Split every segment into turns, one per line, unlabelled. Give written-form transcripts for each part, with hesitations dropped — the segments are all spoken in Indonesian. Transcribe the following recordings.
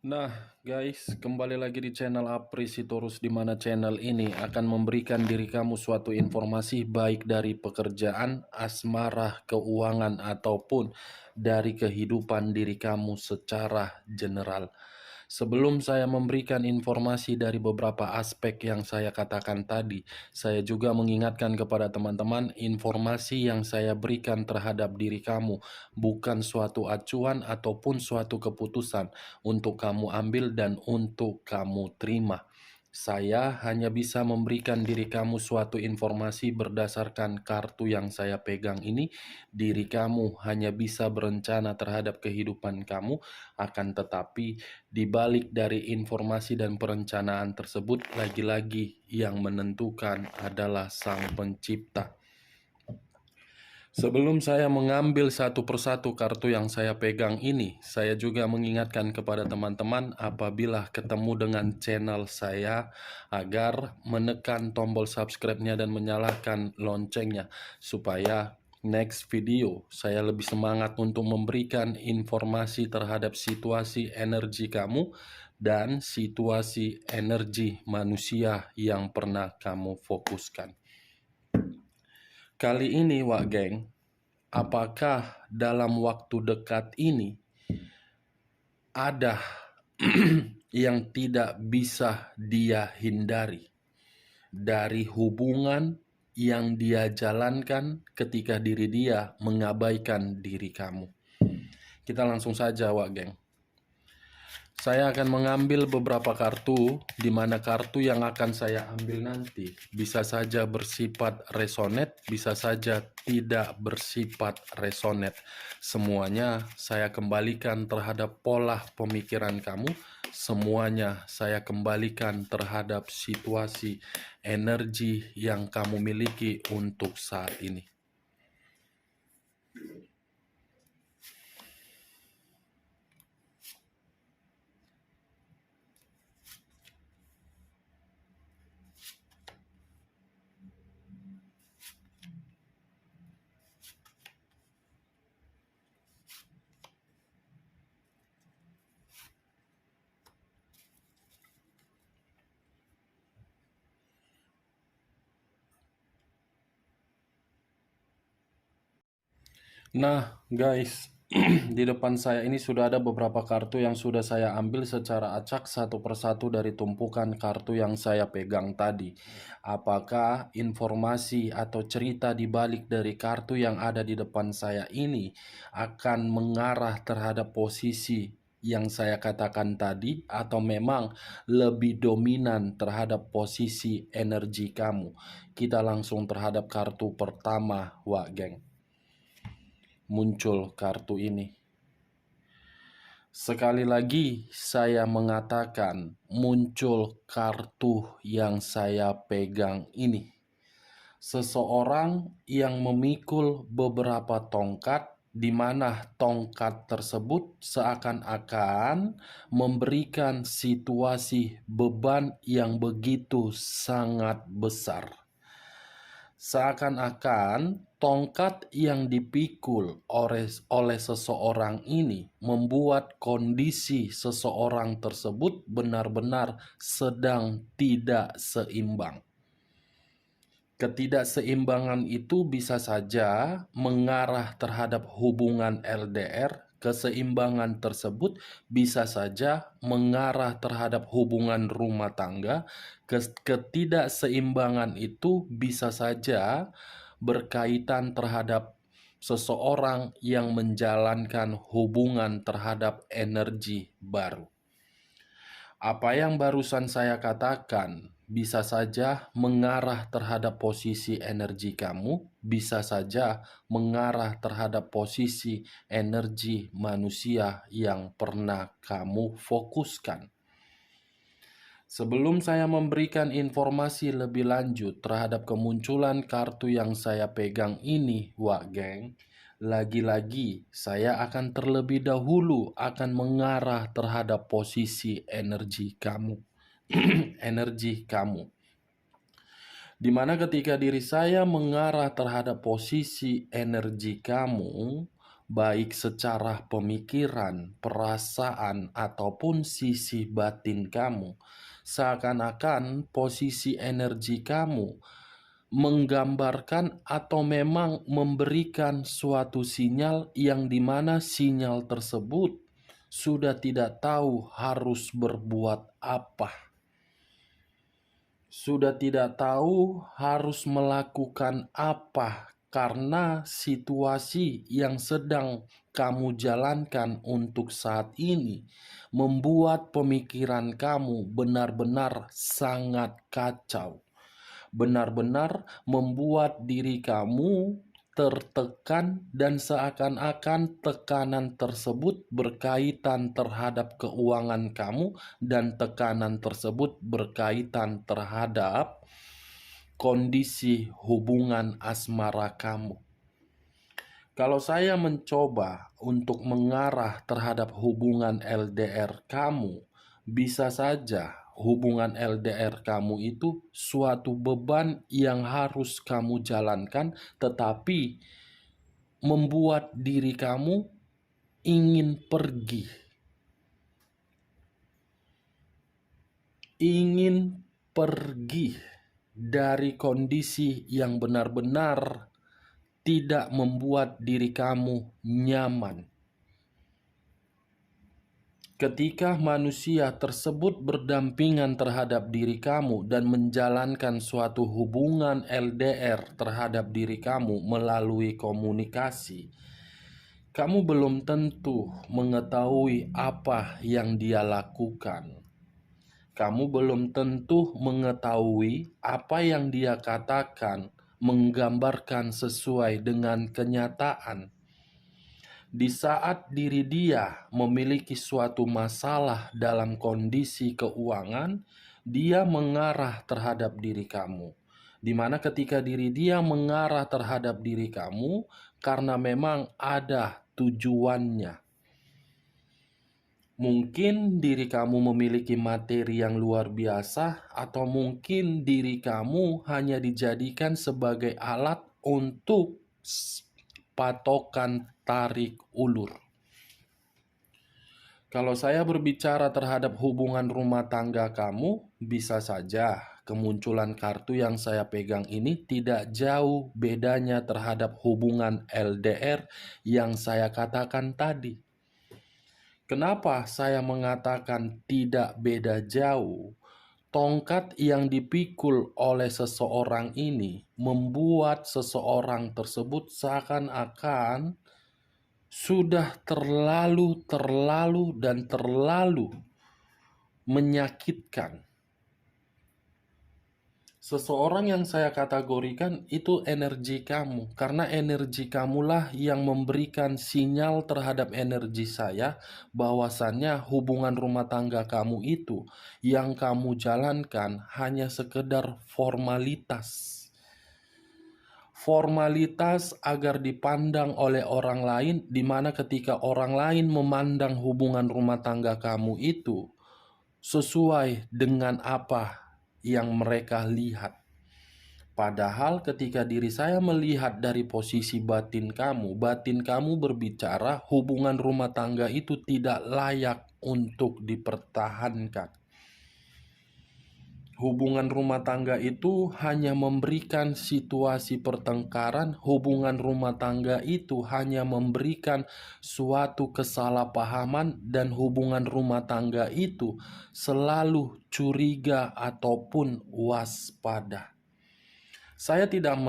Nah, guys, kembali lagi di channel Aprisitorus, di mana channel ini akan memberikan diri kamu suatu informasi baik dari pekerjaan, asmara, keuangan, ataupun dari kehidupan diri kamu secara general. Sebelum saya memberikan informasi dari beberapa aspek yang saya katakan tadi, saya juga mengingatkan kepada teman-teman informasi yang saya berikan terhadap diri kamu bukan suatu acuan ataupun suatu keputusan untuk kamu ambil dan untuk kamu terima. Saya hanya bisa memberikan diri kamu suatu informasi berdasarkan kartu yang saya pegang ini. Diri kamu hanya bisa berencana terhadap kehidupan kamu, akan tetapi di balik dari informasi dan perencanaan tersebut, lagi-lagi yang menentukan adalah Sang Pencipta. Sebelum saya mengambil satu persatu kartu yang saya pegang ini, saya juga mengingatkan kepada teman-teman apabila ketemu dengan channel saya agar menekan tombol subscribe-nya dan menyalakan loncengnya supaya next video saya lebih semangat untuk memberikan informasi terhadap situasi energi kamu dan situasi energi manusia yang pernah kamu fokuskan. Kali ini, Wak Geng, apakah dalam waktu dekat ini ada yang tidak bisa dia hindari dari hubungan yang dia jalankan ketika diri dia mengabaikan diri kamu? Kita langsung saja, Wak Geng. Saya akan mengambil beberapa kartu, di mana kartu yang akan saya ambil nanti bisa saja bersifat resonate, bisa saja tidak bersifat resonate. Semuanya saya kembalikan terhadap pola pemikiran kamu, semuanya saya kembalikan terhadap situasi energi yang kamu miliki untuk saat ini. Nah, guys, di depan saya ini sudah ada beberapa kartu yang sudah saya ambil secara acak satu persatu dari tumpukan kartu yang saya pegang tadi. Apakah informasi atau cerita di balik dari kartu yang ada di depan saya ini akan mengarah terhadap posisi yang saya katakan tadi, atau memang lebih dominan terhadap posisi energi kamu? Kita langsung terhadap kartu pertama, Wak Geng. Muncul kartu ini. Sekali lagi saya mengatakan muncul kartu yang saya pegang ini. Seseorang yang memikul beberapa tongkat, di mana tongkat tersebut seakan-akan memberikan situasi beban yang begitu sangat besar. Seakan-akan tongkat yang dipikul oleh seseorang ini membuat kondisi seseorang tersebut benar-benar sedang tidak seimbang. Ketidakseimbangan itu bisa saja mengarah terhadap hubungan LDR. Keseimbangan tersebut bisa saja mengarah terhadap hubungan rumah tangga. Ketidakseimbangan itu bisa saja berkaitan terhadap seseorang yang menjalankan hubungan terhadap energi baru. Apa yang barusan saya katakan bisa saja mengarah terhadap posisi energi kamu, bisa saja mengarah terhadap posisi energi manusia yang pernah kamu fokuskan. Sebelum saya memberikan informasi lebih lanjut terhadap kemunculan kartu yang saya pegang ini, Wak Geng, lagi-lagi saya akan terlebih dahulu akan mengarah terhadap posisi energi kamu. Energi kamu. Dimana ketika diri saya mengarah terhadap posisi energi kamu, baik secara pemikiran, perasaan, ataupun sisi batin kamu. Seakan-akan posisi energi kamu menggambarkan atau memang memberikan suatu sinyal yang dimana sinyal tersebut sudah tidak tahu harus berbuat apa, sudah tidak tahu harus melakukan apa karena situasi yang sedang kamu jalankan untuk saat ini membuat pemikiran kamu benar-benar sangat kacau, benar-benar membuat diri kamu tertekan dan seakan-akan tekanan tersebut berkaitan terhadap keuangan kamu dan tekanan tersebut berkaitan terhadap kondisi hubungan asmara kamu. Kalau saya mencoba untuk mengarah terhadap hubungan LDR kamu, bisa saja hubungan LDR kamu itu suatu beban yang harus kamu jalankan, tetapi membuat diri kamu ingin pergi, dari kondisi yang benar-benar tidak membuat diri kamu nyaman. Ketika manusia tersebut berdampingan terhadap diri kamu dan menjalankan suatu hubungan LDR terhadap diri kamu melalui komunikasi, kamu belum tentu mengetahui apa yang dia lakukan. Kamu belum tentu mengetahui apa yang dia katakan menggambarkan sesuai dengan kenyataan. Di saat diri dia memiliki suatu masalah dalam kondisi keuangan, dia mengarah terhadap diri kamu. Di mana ketika diri dia mengarah terhadap diri kamu, karena memang ada tujuannya. Mungkin diri kamu memiliki materi yang luar biasa, atau mungkin diri kamu hanya dijadikan sebagai alat untuk patokan tarik ulur. Kalau saya berbicara terhadap hubungan rumah tangga kamu, bisa saja kemunculan kartu yang saya pegang ini tidak jauh bedanya terhadap hubungan LDR yang saya katakan tadi. Kenapa saya mengatakan tidak beda jauh? Tongkat yang dipikul oleh seseorang ini membuat seseorang tersebut seakan-akan sudah terlalu menyakitkan. Seseorang yang saya kategorikan itu energi kamu, karena energi kamulah yang memberikan sinyal terhadap energi saya bahwasannya hubungan rumah tangga kamu itu yang kamu jalankan hanya sekedar formalitas. Formalitas agar dipandang oleh orang lain, di mana ketika orang lain memandang hubungan rumah tangga kamu itu sesuai dengan apa yang mereka lihat. Padahal ketika diri saya melihat dari posisi batin kamu berbicara hubungan rumah tangga itu tidak layak untuk dipertahankan. Hubungan rumah tangga itu hanya memberikan situasi pertengkaran, hubungan rumah tangga itu hanya memberikan suatu kesalahpahaman, dan hubungan rumah tangga itu selalu curiga ataupun waspada. Saya tidak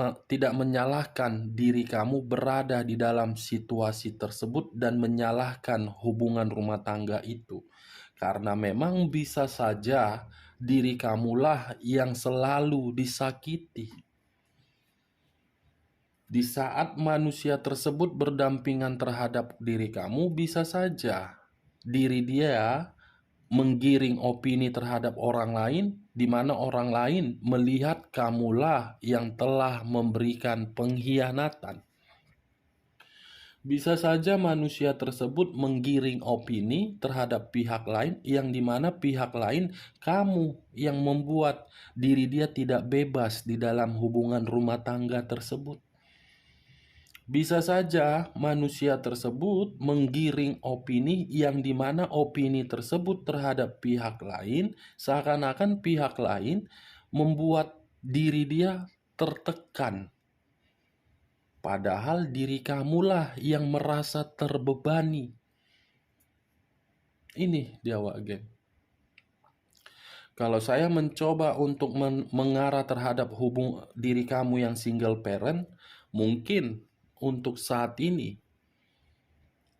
menyalahkan diri kamu berada di dalam situasi tersebut dan menyalahkan hubungan rumah tangga itu. Karena memang bisa saja diri kamulah yang selalu disakiti. Di saat manusia tersebut berdampingan terhadap diri kamu, bisa saja diri dia menggiring opini terhadap orang lain, di mana orang lain melihat kamulah yang telah memberikan pengkhianatan. Bisa saja manusia tersebut menggiring opini terhadap pihak lain, yang dimana pihak lain kamu yang membuat diri dia tidak bebas di dalam hubungan rumah tangga tersebut. Bisa saja manusia tersebut menggiring opini yang dimana opini tersebut terhadap pihak lain seakan-akan pihak lain membuat diri dia tertekan. Padahal diri kamulah yang merasa terbebani. Ini dia Wak Geng. Kalau saya mencoba untuk mengarah terhadap diri kamu yang single parent, mungkin untuk saat ini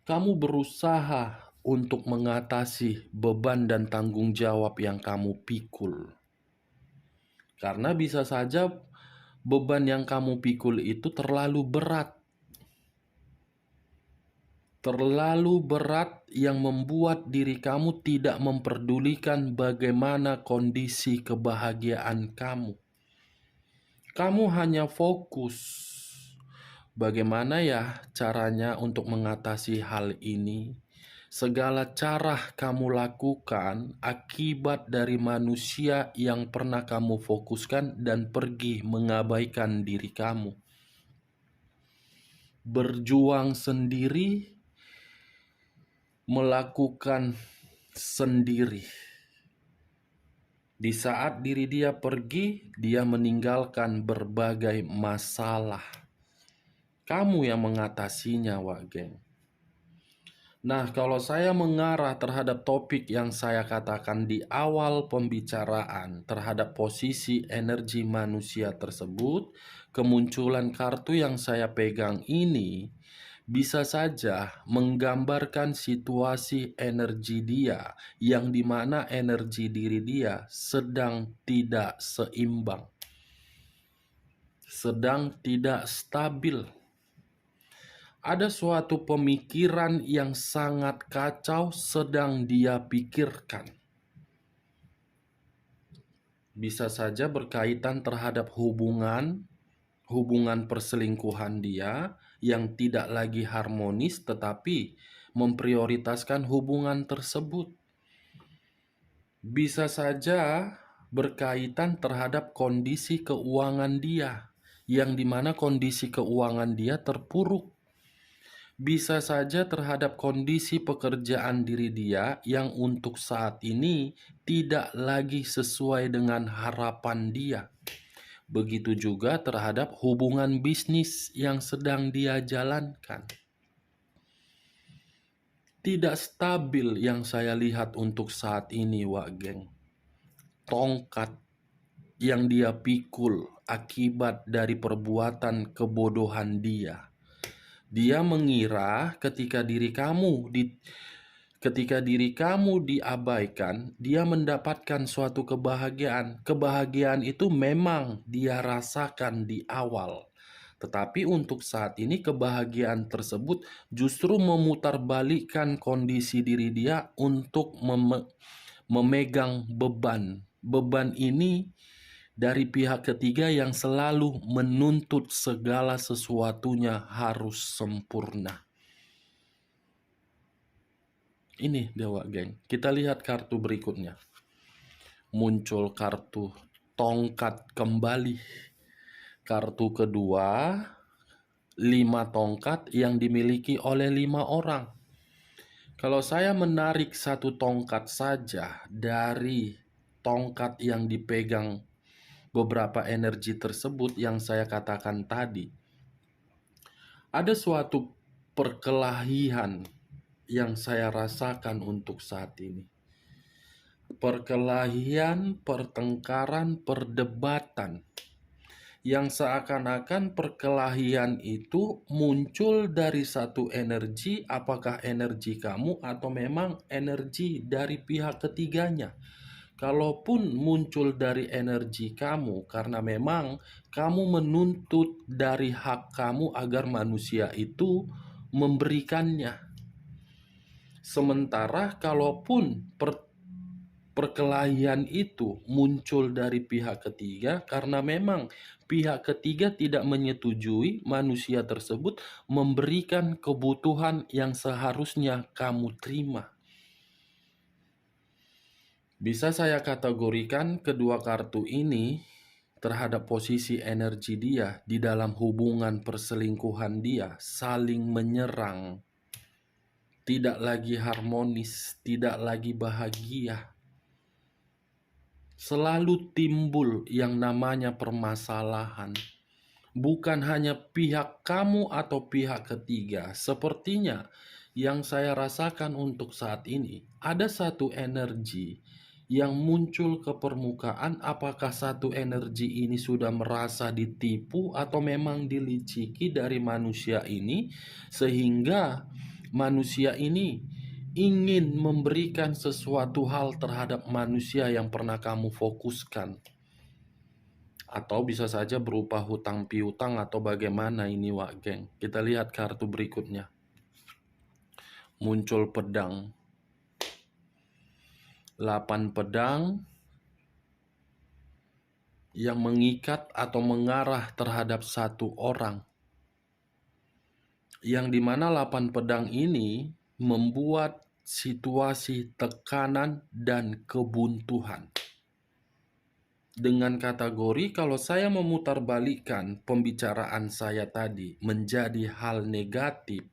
kamu berusaha untuk mengatasi beban dan tanggung jawab yang kamu pikul. Karena bisa saja beban yang kamu pikul itu terlalu berat. Terlalu berat yang membuat diri kamu tidak memperdulikan bagaimana kondisi kebahagiaan kamu. Kamu hanya fokus bagaimana ya caranya untuk mengatasi hal ini. Segala cara kamu lakukan akibat dari manusia yang pernah kamu fokuskan dan pergi mengabaikan diri kamu. Berjuang sendiri, melakukan sendiri. Di saat diri dia pergi, dia meninggalkan berbagai masalah. Kamu yang mengatasinya, Wak Geng. Nah, kalau saya mengarah terhadap topik yang saya katakan di awal pembicaraan terhadap posisi energi manusia tersebut, kemunculan kartu yang saya pegang ini bisa saja menggambarkan situasi energi dia yang dimana energi diri dia sedang tidak seimbang, sedang tidak stabil. Ada suatu pemikiran yang sangat kacau sedang dia pikirkan. Bisa saja berkaitan terhadap hubungan perselingkuhan dia yang tidak lagi harmonis tetapi memprioritaskan hubungan tersebut. Bisa saja berkaitan terhadap kondisi keuangan dia yang dimana kondisi keuangan dia terpuruk. Bisa saja terhadap kondisi pekerjaan diri dia yang untuk saat ini tidak lagi sesuai dengan harapan dia. Begitu juga terhadap hubungan bisnis yang sedang dia jalankan. Tidak stabil yang saya lihat untuk saat ini, Wak Geng. Tongkat yang dia pikul akibat dari perbuatan kebodohan dia. Dia mengira ketika diri kamu diabaikan, dia mendapatkan suatu kebahagiaan. Kebahagiaan itu memang dia rasakan di awal. Tetapi untuk saat ini kebahagiaan tersebut justru memutarbalikkan kondisi diri dia untuk memegang beban. Beban ini dari pihak ketiga yang selalu menuntut segala sesuatunya harus sempurna. Ini Dewa Geng. Kita lihat kartu berikutnya. Muncul kartu tongkat kembali. Kartu kedua, 5 tongkat yang dimiliki oleh 5 orang. Kalau saya menarik satu tongkat saja dari tongkat yang dipegang beberapa energi tersebut yang saya katakan tadi, ada suatu perkelahian yang saya rasakan untuk saat ini. Perkelahian, pertengkaran, perdebatan yang seakan-akan perkelahian itu muncul dari satu energi, apakah energi kamu atau memang energi dari pihak ketiganya. Kalaupun muncul dari energi kamu, karena memang kamu menuntut dari hak kamu agar manusia itu memberikannya. Sementara kalaupun perkelahian itu muncul dari pihak ketiga, karena memang pihak ketiga tidak menyetujui manusia tersebut memberikan kebutuhan yang seharusnya kamu terima. Bisa saya kategorikan kedua kartu ini terhadap posisi energi dia di dalam hubungan perselingkuhan dia, saling menyerang, tidak lagi harmonis, tidak lagi bahagia. Selalu timbul yang namanya permasalahan. Bukan hanya pihak kamu atau pihak ketiga. Sepertinya yang saya rasakan untuk saat ini, ada satu energi yang muncul ke permukaan. Apakah satu energi ini sudah merasa ditipu atau memang diliciki dari manusia ini, sehingga manusia ini ingin memberikan sesuatu hal terhadap manusia yang pernah kamu fokuskan? Atau bisa saja berupa hutang piutang atau bagaimana ini, Wak Geng. Kita lihat kartu berikutnya. Muncul pedang. 8 pedang yang mengikat atau mengarah terhadap satu orang. Yang dimana 8 pedang ini membuat situasi tekanan dan kebuntuan. Dengan kategori, kalau saya memutarbalikkan pembicaraan saya tadi menjadi hal negatif,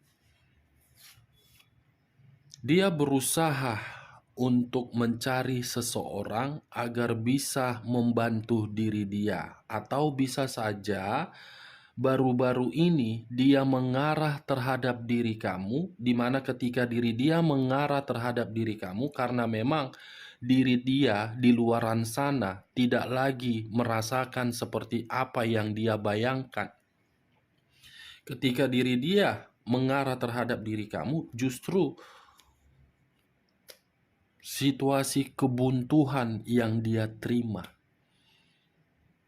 dia berusaha untuk mencari seseorang agar bisa membantu diri dia, atau bisa saja baru-baru ini dia mengarah terhadap diri kamu, di mana ketika diri dia mengarah terhadap diri kamu karena memang diri dia di luaran sana tidak lagi merasakan seperti apa yang dia bayangkan. Ketika diri dia mengarah terhadap diri kamu, justru situasi kebuntuan yang dia terima.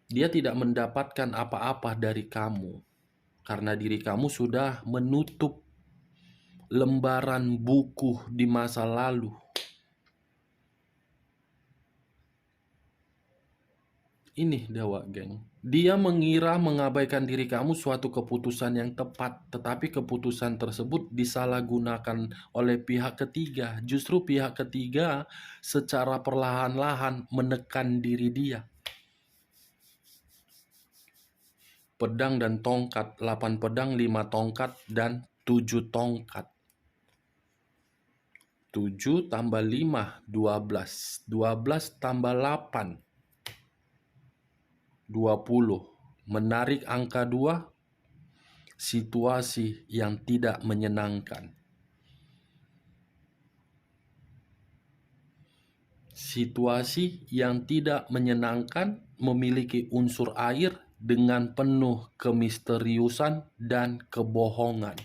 Dia tidak mendapatkan apa-apa dari kamu karena diri kamu sudah menutup lembaran buku di masa lalu. Ini Dewa Geng. Dia mengira mengabaikan diri kamu suatu keputusan yang tepat, tetapi keputusan tersebut disalahgunakan oleh pihak ketiga. Justru pihak ketiga secara perlahan-lahan menekan diri dia. Pedang dan tongkat, 8 pedang, 5 tongkat, dan 7 tongkat. 7 tambah 5, 12. 12 tambah 8, 20. Menarik angka 2, situasi yang tidak menyenangkan. Situasi yang tidak menyenangkan memiliki unsur air dengan penuh kemisteriusan dan kebohongan.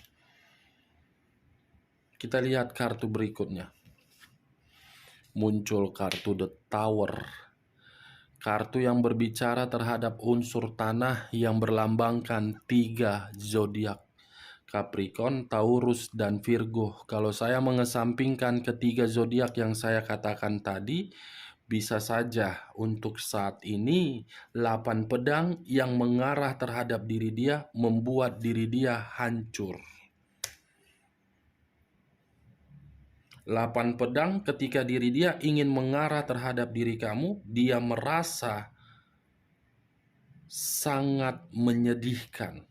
Kita lihat kartu berikutnya. Muncul kartu The Tower. Kartu yang berbicara terhadap unsur tanah yang berlambangkan 3 zodiak. Capricorn, Taurus, dan Virgo. Kalau saya mengesampingkan ketiga zodiak yang saya katakan tadi, bisa saja untuk saat ini 8 pedang yang mengarah terhadap diri dia membuat diri dia hancur. 8 pedang ketika diri dia ingin mengarah terhadap diri kamu, dia merasa sangat menyedihkan.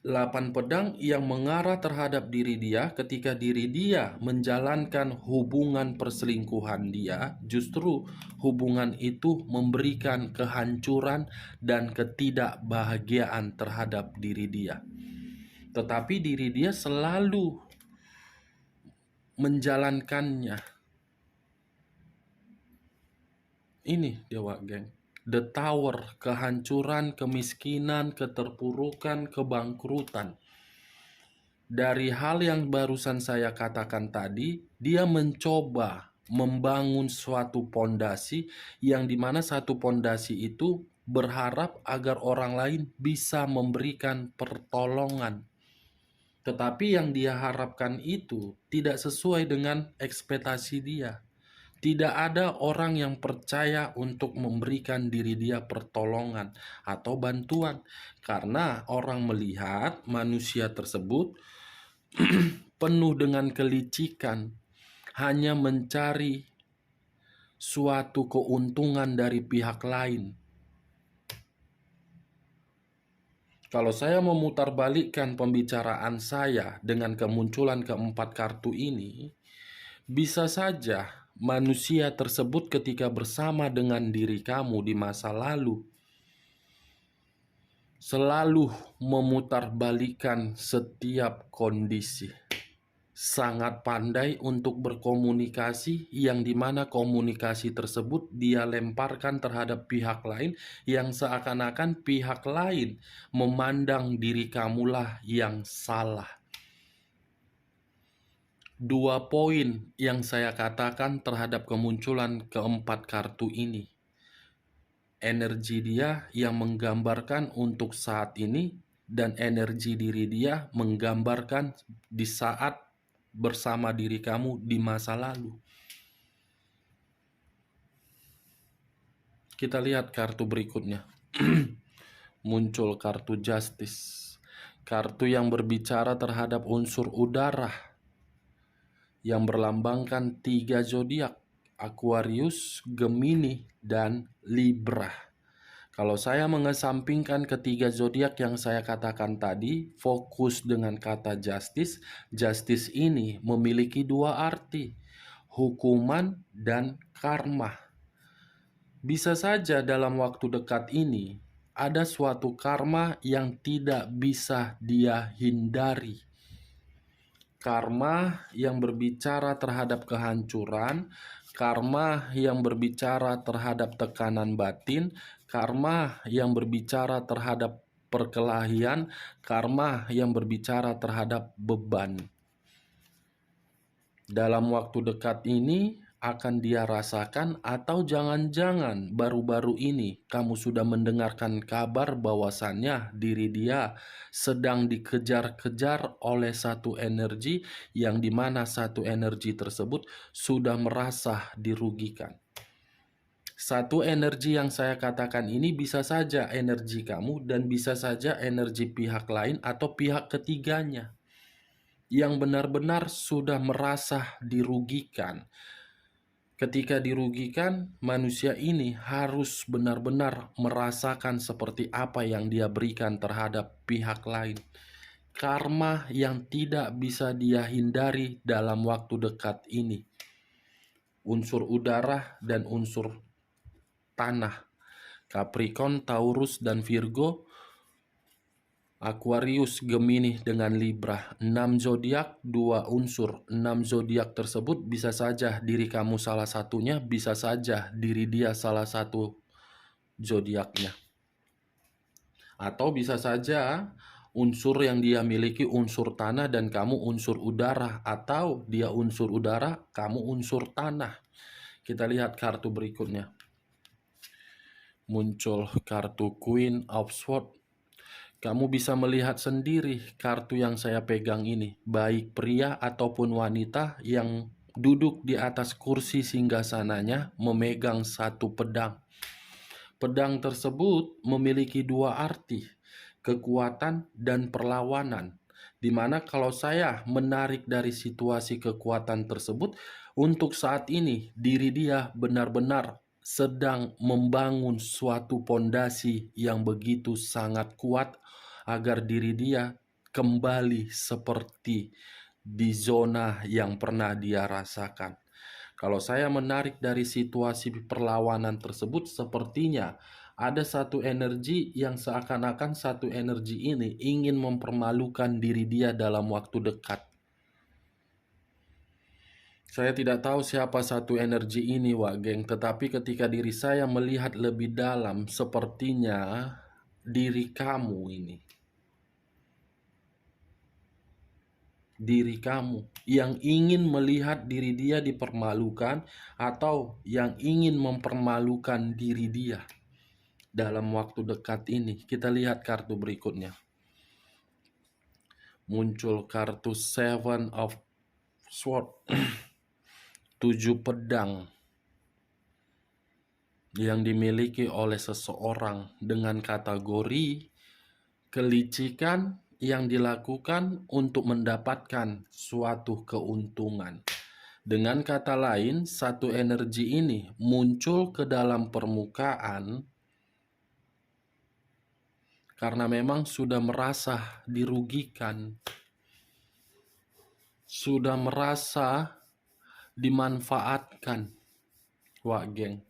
8 pedang yang mengarah terhadap diri dia ketika diri dia menjalankan hubungan perselingkuhan dia, justru hubungan itu memberikan kehancuran dan ketidakbahagiaan terhadap diri dia. Tetapi diri dia selalu menjalankannya. Ini Dewa Geng. The Tower, kehancuran, kemiskinan, keterpurukan, kebangkrutan. Dari hal yang barusan saya katakan tadi, dia mencoba membangun suatu pondasi yang dimana satu pondasi itu berharap agar orang lain bisa memberikan pertolongan. Tetapi yang dia harapkan itu tidak sesuai dengan ekspektasi dia. Tidak ada orang yang percaya untuk memberikan diri dia pertolongan atau bantuan. Karena orang melihat manusia tersebut penuh dengan kelicikan, hanya mencari suatu keuntungan dari pihak lain. Kalau saya memutarbalikkan pembicaraan saya dengan kemunculan keempat kartu ini, bisa saja manusia tersebut ketika bersama dengan diri kamu di masa lalu selalu memutarbalikkan setiap kondisi. Sangat pandai untuk berkomunikasi, yang dimana komunikasi tersebut dia lemparkan terhadap pihak lain, yang seakan-akan pihak lain memandang diri kamulah yang salah. Dua poin yang saya katakan terhadap kemunculan keempat kartu ini. Energi dia yang menggambarkan untuk saat ini, dan energi diri dia menggambarkan di saat bersama diri kamu di masa lalu. Kita lihat kartu berikutnya. Muncul kartu Justice. Kartu yang berbicara terhadap unsur udara, yang berlambangkan 3 zodiak: Aquarius, Gemini, dan Libra. Kalau saya mengesampingkan ketiga zodiak yang saya katakan tadi, fokus dengan kata justice. Justice ini memiliki dua arti, hukuman dan karma. Bisa saja dalam waktu dekat ini ada suatu karma yang tidak bisa dia hindari. Karma yang berbicara terhadap kehancuran, karma yang berbicara terhadap tekanan batin, karma yang berbicara terhadap perkelahian, karma yang berbicara terhadap beban. Dalam waktu dekat ini akan dia rasakan, atau jangan-jangan baru-baru ini kamu sudah mendengarkan kabar bahwasannya diri dia sedang dikejar-kejar oleh satu energi, yang dimana satu energi tersebut sudah merasa dirugikan. Satu energi yang saya katakan ini bisa saja energi kamu, dan bisa saja energi pihak lain atau pihak ketiganya yang benar-benar sudah merasa dirugikan. Ketika dirugikan, manusia ini harus benar-benar merasakan seperti apa yang dia berikan terhadap pihak lain. Karma yang tidak bisa dia hindari dalam waktu dekat ini. Unsur udara dan unsur tanah. Capricorn, Taurus, dan Virgo. Aquarius, Gemini, dengan Libra. 6 zodiak, 2 unsur. 6 zodiak tersebut bisa saja diri kamu salah satunya, bisa saja diri dia salah satu zodiaknya. Atau bisa saja unsur yang dia miliki unsur tanah dan kamu unsur udara, atau dia unsur udara, kamu unsur tanah. Kita lihat kartu berikutnya. Muncul kartu Queen of Swords. Kamu bisa melihat sendiri kartu yang saya pegang ini, baik pria ataupun wanita yang duduk di atas kursi singgasananya memegang satu pedang. Pedang tersebut memiliki dua arti, kekuatan dan perlawanan. Dimana kalau saya menarik dari situasi kekuatan tersebut, untuk saat ini diri dia benar-benar sedang membangun suatu pondasi yang begitu sangat kuat agar diri dia kembali seperti di zona yang pernah dia rasakan. Kalau saya menarik dari situasi perlawanan tersebut, sepertinya ada satu energi yang seakan-akan satu energi ini ingin mempermalukan diri dia dalam waktu dekat. Saya tidak tahu siapa satu energi ini, Wak Geng, tetapi ketika diri saya melihat lebih dalam, sepertinya diri kamu ini. Diri kamu yang ingin melihat diri dia dipermalukan, atau yang ingin mempermalukan diri dia dalam waktu dekat ini. Kita lihat kartu berikutnya. Muncul kartu Seven of Swords. 7 pedang yang dimiliki oleh seseorang dengan kategori kelicikan yang dilakukan untuk mendapatkan suatu keuntungan. Dengan kata lain, satu energi ini muncul ke dalam permukaan karena memang sudah merasa dirugikan, sudah merasa dimanfaatkan. Wah, geng.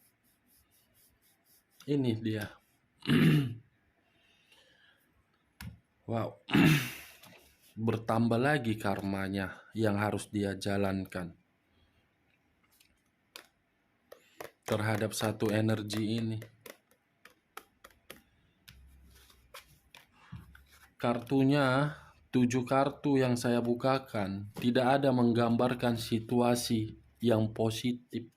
Ini dia. Wow. Bertambah lagi karmanya yang harus dia jalankan terhadap satu energi ini. Kartunya, 7 kartu yang saya bukakan tidak ada menggambarkan situasi yang positif.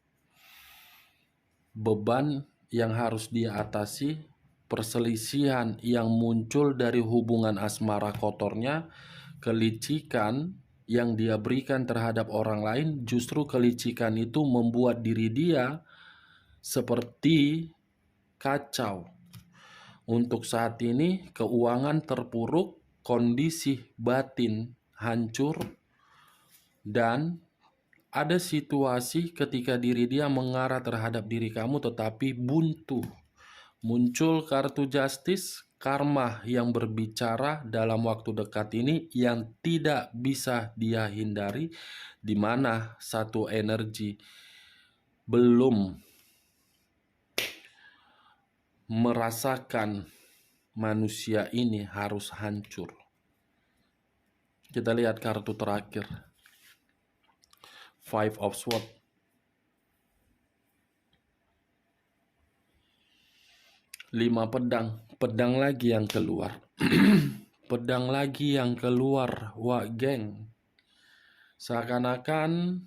Beban yang harus dia atasi, perselisihan yang muncul dari hubungan asmara kotornya, kelicikan yang dia berikan terhadap orang lain, justru kelicikan itu membuat diri dia seperti kacau. Untuk saat ini keuangan terpuruk, kondisi batin hancur, dan ada situasi ketika diri dia mengarah terhadap diri kamu tetapi buntu. Muncul kartu Justice, karma yang berbicara dalam waktu dekat ini yang tidak bisa dia hindari, di mana satu energi belum merasakan manusia ini harus hancur. Kita lihat kartu terakhir, Five of Swords. Lima pedang, pedang lagi yang keluar. Pedang lagi yang keluar. Wah, geng. Seakan-akan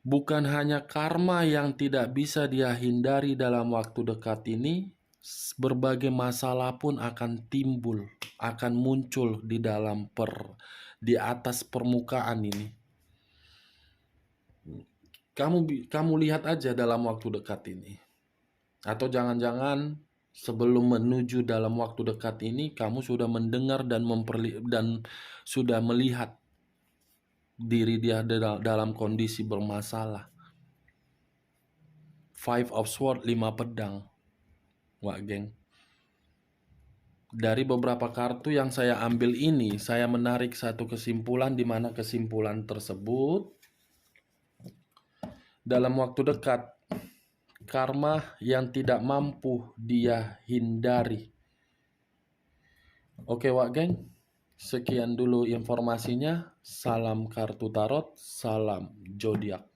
bukan hanya karma yang tidak bisa dia hindari dalam waktu dekat ini, berbagai masalah pun akan timbul, akan muncul di atas permukaan ini. Kamu lihat aja dalam waktu dekat ini. Atau jangan-jangan sebelum menuju dalam waktu dekat ini, kamu sudah mendengar dan sudah melihat diri dia dalam kondisi bermasalah. Five of Swords, 5 pedang. Wah, geng. Dari beberapa kartu yang saya ambil ini, saya menarik satu kesimpulan, di mana kesimpulan tersebut dalam waktu dekat, karma yang tidak mampu dia hindari. Oke, Wak geng, sekian dulu informasinya. Salam kartu tarot, salam zodiak.